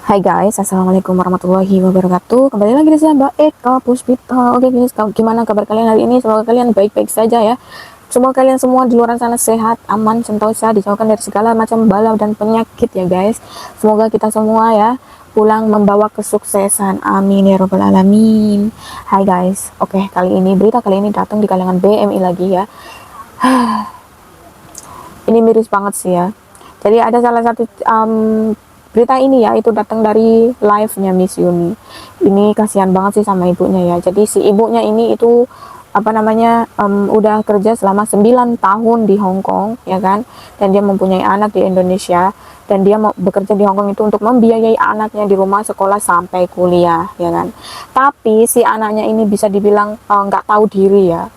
Hai guys, assalamualaikum warahmatullahi wabarakatuh. Kembali lagi di saya Mbak Eka Puspita. Oke guys, gimana kabar kalian hari ini? Semoga kalian baik-baik saja ya. Semoga kalian semua di luar sana sehat, aman, sentosa, dijauhkan dari segala macam bala dan penyakit ya guys. Semoga kita semua ya pulang membawa kesuksesan. Amin ya robbal alamin. Hai guys, oke, kali ini berita kali ini datang di kalangan BMI lagi ya. Ini miris banget sih ya. Jadi ada salah satu berita ini ya, itu datang dari live-nya Miss Yuni. Ini kasihan banget sih sama ibunya ya. Jadi si ibunya ini itu apa namanya udah kerja selama 9 tahun di Hong Kong ya kan, dan dia mempunyai anak di Indonesia, dan dia mau bekerja di Hong Kong itu untuk membiayai anaknya di rumah sekolah sampai kuliah ya kan. Tapi si anaknya ini bisa dibilang nggak tahu diri ya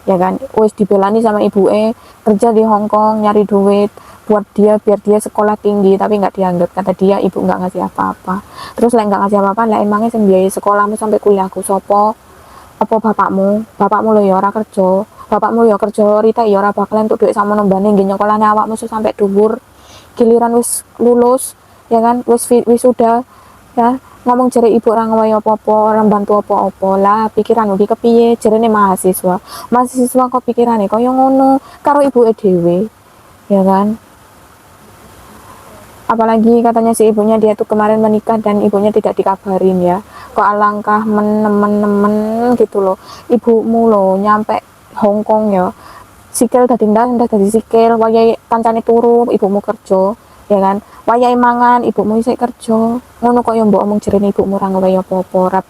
kan, wis dibelani sama ibu kerja di Hong Kong nyari duit buat dia biar dia sekolah tinggi, tapi nggak dianggap, kata dia ibu nggak ngasih apa-apa. Terus lah nggak ngasih apa-apa lah, emangnya sembiayai sekolahmu sampai kuliahku sopo? Apa bapakmu lo ya ora kerja, bapakmu ya kerja Rita ya ora bakalan untuk duit sama nombane nggih nyekolahne awakmu sampai dhuwur, giliran wis lulus ya kan, wis sudah ya ngomong jere ibu orang wae apa-apa, orang bantu apa-apa lah, pikiran udah kepiye jerene mahasiswa kok pikirane kaya ngono karo ibu dhewe ya kan. Apalagi katanya si ibunya dia tuh kemarin menikah dan ibunya tidak dikabarin ya. Kok alangkah menemen gitu loh, ibumu loh nyampe Hong Kong ya, sikil dadi ndak dadi sikil, wayahe kancane turu ibumu kerja ya kan, wayahe mangan ibumu isih kerja, ngono kok ya mbok omong jerene ibumu ora ngewe apa-apa,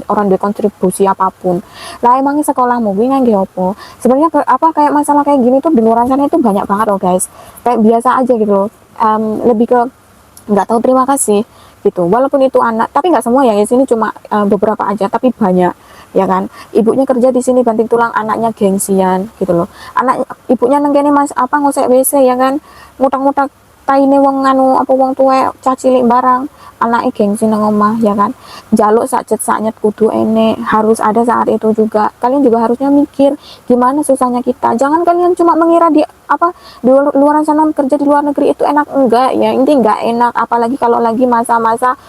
ora duwe kontribusi apapun. Lah emangnya sekolahmu kuwi ngangge apa? Sebenarnya kayak masalah kayak gini tuh di luar sana itu banyak banget loh guys, kayak biasa aja gitu loh. Lebih ke nggak tahu terima kasih gitu, walaupun itu anak, tapi nggak semua ya, di sini cuma beberapa aja, tapi banyak ya kan. Ibunya kerja di sini banting tulang, anaknya gengsian gitu loh. Ibunya nengkene mas apa ngosek WC ya kan, ngutang-ngutang taine wong anu apa wong tuwe cah cilik barang, anaknya gengsi nang omah ya kan. Jaluk sakjet saknyet kudu enek, harus ada saat itu juga. Kalian juga harusnya mikir gimana susahnya kita. Jangan kalian cuma mengira di luar sana kerja di luar negeri itu enak, enggak ya, ini enggak enak, apalagi kalau lagi masa-masa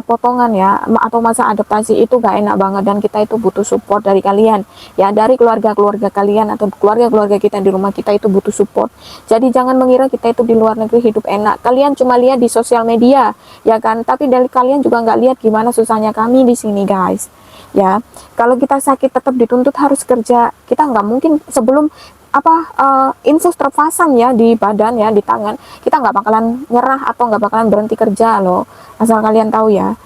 potongan ya, atau masa adaptasi itu enggak enak banget, dan kita itu butuh support dari kalian ya, dari keluarga-keluarga kalian atau keluarga-keluarga kita di rumah kita itu butuh support. Jadi jangan mengira kita itu di luar negeri hidup enak, kalian cuma lihat di sosial media ya kan, tapi dari kalian juga nggak lihat gimana susahnya kami di sini guys ya. Kalau kita sakit tetap dituntut harus kerja, kita nggak mungkin sebelum infus terpasang ya di badan ya, di tangan, kita nggak bakalan nyerah atau nggak bakalan berhenti kerja loh, asal kalian tahu ya.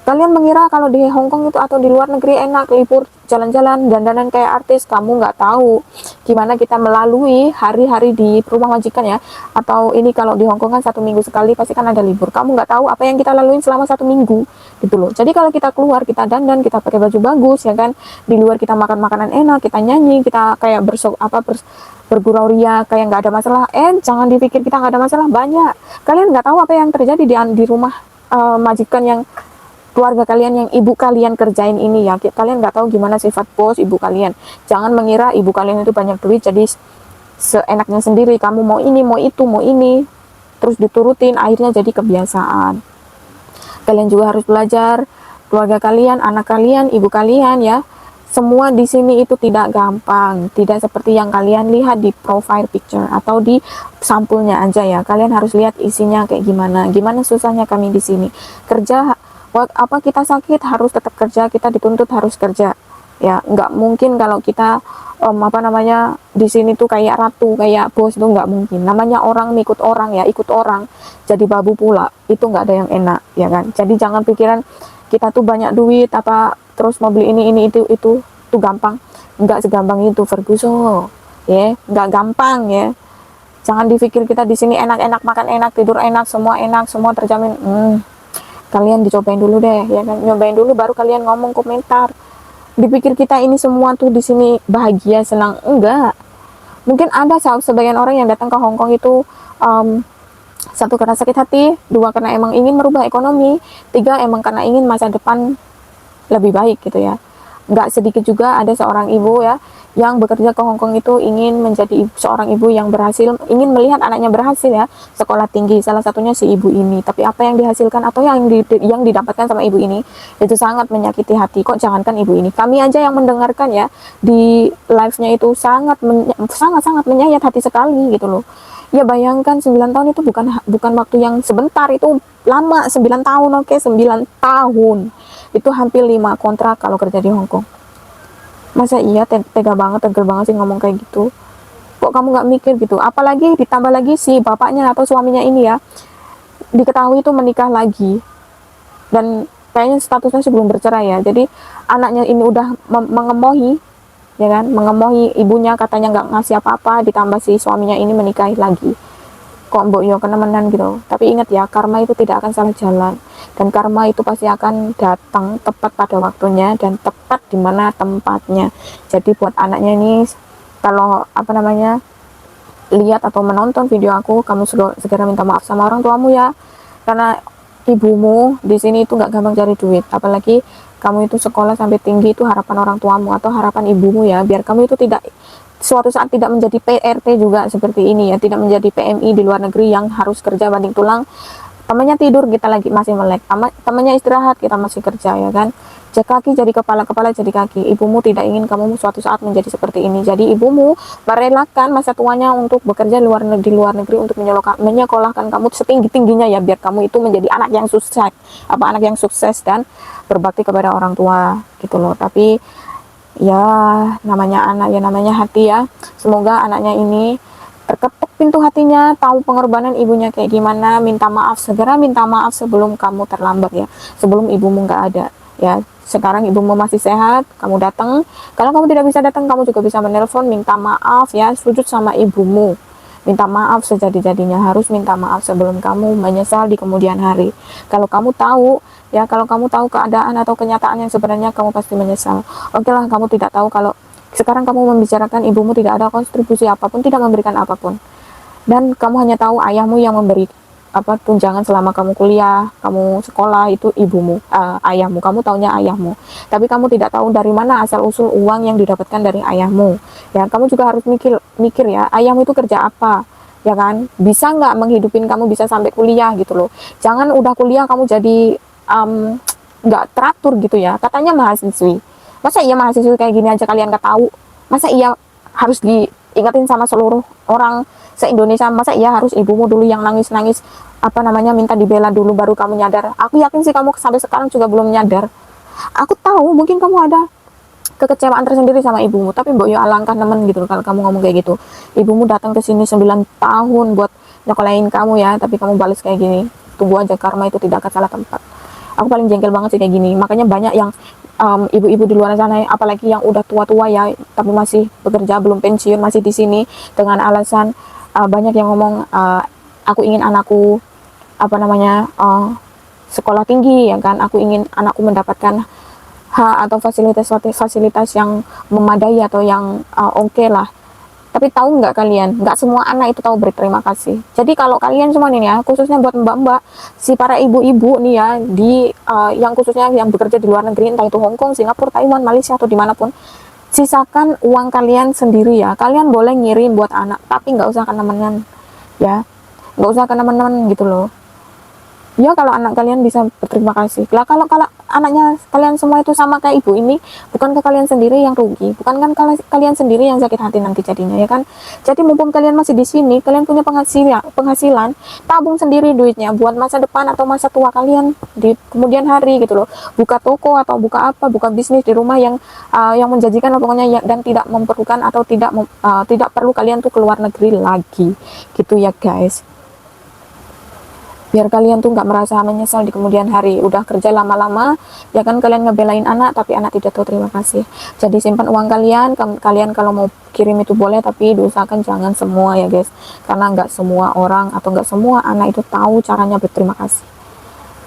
Kalian mengira kalau di Hong Kong itu atau di luar negeri enak libur jalan-jalan dandanan kayak artis, kamu nggak tahu gimana kita melalui hari-hari di rumah majikan ya. Atau ini kalau di Hong Kong kan 1 minggu sekali pasti kan ada libur, kamu nggak tahu apa yang kita laluin selama 1 minggu gitu loh. Jadi kalau kita keluar, kita dandan, kita pakai baju bagus ya kan, di luar kita makan makanan enak, kita nyanyi, kita kayak bergurau ria kayak nggak ada masalah. Jangan dipikir kita nggak ada masalah, banyak. Kalian nggak tahu apa yang terjadi di rumah majikan yang keluarga kalian, yang ibu kalian kerjain ini ya. Kalian nggak tahu gimana sifat bos ibu kalian. Jangan mengira ibu kalian itu banyak duit jadi seenaknya sendiri, kamu mau ini mau itu mau ini terus diturutin, akhirnya jadi kebiasaan. Kalian juga harus belajar, keluarga kalian, anak kalian, ibu kalian ya, semua di sini itu tidak gampang, tidak seperti yang kalian lihat di profile picture atau di sampulnya aja ya. Kalian harus lihat isinya kayak gimana susahnya kami di sini kerja. Kita sakit harus tetap kerja, kita dituntut harus kerja ya. Nggak mungkin kalau kita di sini tuh kayak ratu, kayak bos, itu nggak mungkin. Namanya orang ngikut orang ya, ikut orang jadi babu pula, itu nggak ada yang enak ya kan. Jadi jangan pikiran kita tuh banyak duit terus mau beli ini itu tuh gampang. Nggak segampang itu Ferguson ya, nggak gampang ya. Jangan dipikir kita di sini enak-enak, makan enak, tidur enak, semua terjamin. Kalian dicobain dulu deh ya kan, nyobain dulu baru kalian ngomong komentar. Dipikir kita ini semua tuh di sini bahagia senang, enggak. Mungkin ada sebagian orang yang datang ke Hong Kong itu satu karena sakit hati, dua karena emang ingin merubah ekonomi, tiga emang karena ingin masa depan lebih baik gitu ya. nggak sedikit juga ada seorang ibu ya yang bekerja ke Hong Kong itu ingin menjadi seorang ibu yang berhasil, ingin melihat anaknya berhasil ya, sekolah tinggi, salah satunya si ibu ini. Tapi apa yang dihasilkan atau yang didapatkan sama ibu ini itu sangat menyakiti hati. Kok jangankan ibu ini, kami aja yang mendengarkan ya di live-nya itu sangat sangat menyayat hati sekali gitu loh. Ya bayangkan 9 tahun itu bukan waktu yang sebentar, itu lama. 9 tahun, oke, 9 tahun itu hampir 5 kontrak kalau kerja di Hong Kong. Masa iya tega banget, tegel banget sih ngomong kayak gitu. Kok kamu nggak mikir gitu? Apalagi ditambah lagi si bapaknya atau suaminya ini ya diketahui itu menikah lagi, dan kayaknya statusnya sih belum bercerai ya. Jadi anaknya ini udah mengemohi, ya kan, mengemohi ibunya, katanya nggak ngasih apa-apa, ditambah si suaminya ini menikahi lagi. Kok mbok yo kenemenan gitu. Tapi ingat ya, karma itu tidak akan salah jalan, dan karma itu pasti akan datang tepat pada waktunya dan tepat di mana tempatnya. Jadi buat anaknya ini, kalau apa namanya, lihat atau menonton video aku, kamu segera minta maaf sama orang tuamu ya, karena ibumu di sini itu nggak gampang cari duit. Apalagi kamu itu sekolah sampai tinggi, itu harapan orang tuamu atau harapan ibumu ya, biar kamu itu tidak suatu saat tidak menjadi PRT juga seperti ini ya, tidak menjadi PMI di luar negeri yang harus kerja banting tulang. Temannya tidur, kita lagi masih melek, temannya istirahat, kita masih kerja, ya kan. Kaki jadi kepala, kepala jadi kaki. Ibumu tidak ingin kamu suatu saat menjadi seperti ini. Jadi ibumu merelakan masa tuanya untuk bekerja di luar negeri untuk menyekolahkan kamu setinggi-tingginya ya, biar kamu itu menjadi anak yang sukses, anak yang sukses dan berbakti kepada orang tua gitu loh. Tapi ya namanya anak ya, namanya hati ya. Semoga anaknya ini terketuk pintu hatinya, tahu pengorbanan ibunya kayak gimana, minta maaf, segera minta maaf sebelum kamu terlambat ya, sebelum ibumu nggak ada ya. Sekarang ibumu masih sehat, kamu datang. Kalau kamu tidak bisa datang, kamu juga bisa menelpon, minta maaf ya, sujud sama ibumu, minta maaf sejadi-jadinya. Harus minta maaf sebelum kamu menyesal di kemudian hari. Kalau kamu tahu ya, kalau kamu tahu keadaan atau kenyataan yang sebenarnya, kamu pasti menyesal. Oke lah, kamu tidak tahu kalau sekarang kamu membicarakan ibumu tidak ada kontribusi apapun, tidak memberikan apapun, dan kamu hanya tahu ayahmu yang memberi tunjangan selama kamu kuliah, kamu sekolah, itu ibumu, ayahmu, kamu taunya ayahmu. Tapi kamu tidak tahu dari mana asal usul uang yang didapatkan dari ayahmu. Ya, kamu juga harus mikir ya, ayahmu itu kerja apa, ya kan? Bisa nggak menghidupin kamu bisa sampai kuliah gitu loh. Jangan udah kuliah kamu jadi nggak teratur gitu ya. Katanya mahasiswi. Masa iya mahasiswi kayak gini aja kalian nggak tahu? Masa iya harus diingetin sama seluruh orang se-Indonesia? Masa iya harus ibumu dulu yang nangis-nangis minta dibela dulu baru kamu nyadar? Aku yakin sih kamu sampai sekarang juga belum nyadar. Aku tahu mungkin kamu ada kekecewaan tersendiri sama ibumu, tapi mbok yo alangkah nemen gitu kalau kamu ngomong kayak gitu. Ibumu datang ke sini 9 tahun buat nyekolahin kamu ya, tapi kamu balas kayak gini. Tunggu aja, karma itu tidak akan salah tempat. Aku paling jengkel banget sih kayak gini. Makanya banyak yang ibu-ibu di luar sana, apalagi yang udah tua-tua ya, tapi masih bekerja, belum pensiun, masih di sini dengan alasan banyak yang ngomong, aku ingin anakku sekolah tinggi ya kan, aku ingin anakku mendapatkan hak atau fasilitas yang memadai atau yang oke lah. Tapi tahu nggak kalian, nggak semua anak itu tahu berterima kasih. Jadi kalau kalian semua nih ya, khususnya buat mbak-mbak, si para ibu-ibu nih ya, yang khususnya yang bekerja di luar negeri, entah itu Hong Kong, Singapura, Taiwan, Malaysia, atau dimanapun, sisakan uang kalian sendiri ya. Kalian boleh ngirim buat anak, tapi nggak usah kenemenan ya, nggak usah kenemenan gitu loh. Ya kalau anak kalian bisa berterima kasih lah. Kalau anaknya kalian semua itu sama kayak ibu ini, bukankah kalian sendiri yang rugi? Bukan kan kalian sendiri yang sakit hati nanti jadinya, ya kan? Jadi mumpung kalian masih di sini, kalian punya penghasilan, tabung sendiri duitnya buat masa depan atau masa tua kalian di kemudian hari gitu loh. Buka toko atau buka bisnis di rumah yang menjanjikan pokoknya ya, dan tidak memerlukan atau tidak perlu kalian tuh keluar negeri lagi gitu ya guys. Biar kalian tuh nggak merasa menyesal di kemudian hari. Udah kerja lama-lama ya kan, kalian ngebelain anak tapi anak tidak tahu terima kasih. Jadi simpan uang kalian kalau mau kirim itu boleh, tapi diusahakan jangan semua ya guys, karena nggak semua orang atau nggak semua anak itu tahu caranya berterima kasih.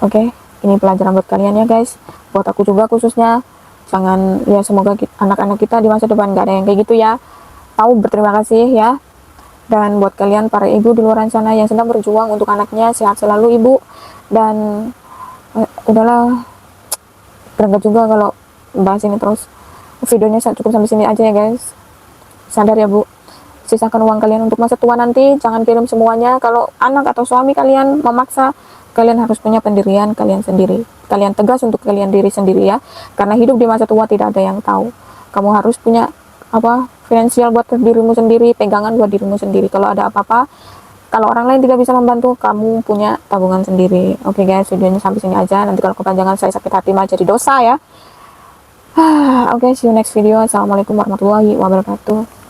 Oke, ini pelajaran buat kalian ya guys, buat aku juga khususnya. Jangan ya, semoga anak-anak kita di masa depan nggak ada yang kayak gitu ya, tahu berterima kasih ya. Dan buat kalian para ibu di luar sana yang sedang berjuang untuk anaknya, sehat selalu ibu. Dan udahlah, berangkat juga kalau bahas ini terus. videonya cukup sampai sini aja ya guys. Sadar ya Bu, sisakan uang kalian untuk masa tua nanti, jangan kirim semuanya. Kalau anak atau suami kalian memaksa, kalian harus punya pendirian kalian sendiri, kalian tegas untuk kalian diri sendiri ya, karena hidup di masa tua tidak ada yang tahu. Kamu harus punya finansial buat dirimu sendiri, pegangan buat dirimu sendiri. Kalau ada apa-apa, kalau orang lain tidak bisa membantu, kamu punya tabungan sendiri. Oke guys, videonya sampai sini aja. Nanti kalau kepanjangan saya sakit hati mah jadi dosa ya. Oke, see you next video. Assalamualaikum warahmatullahi wabarakatuh.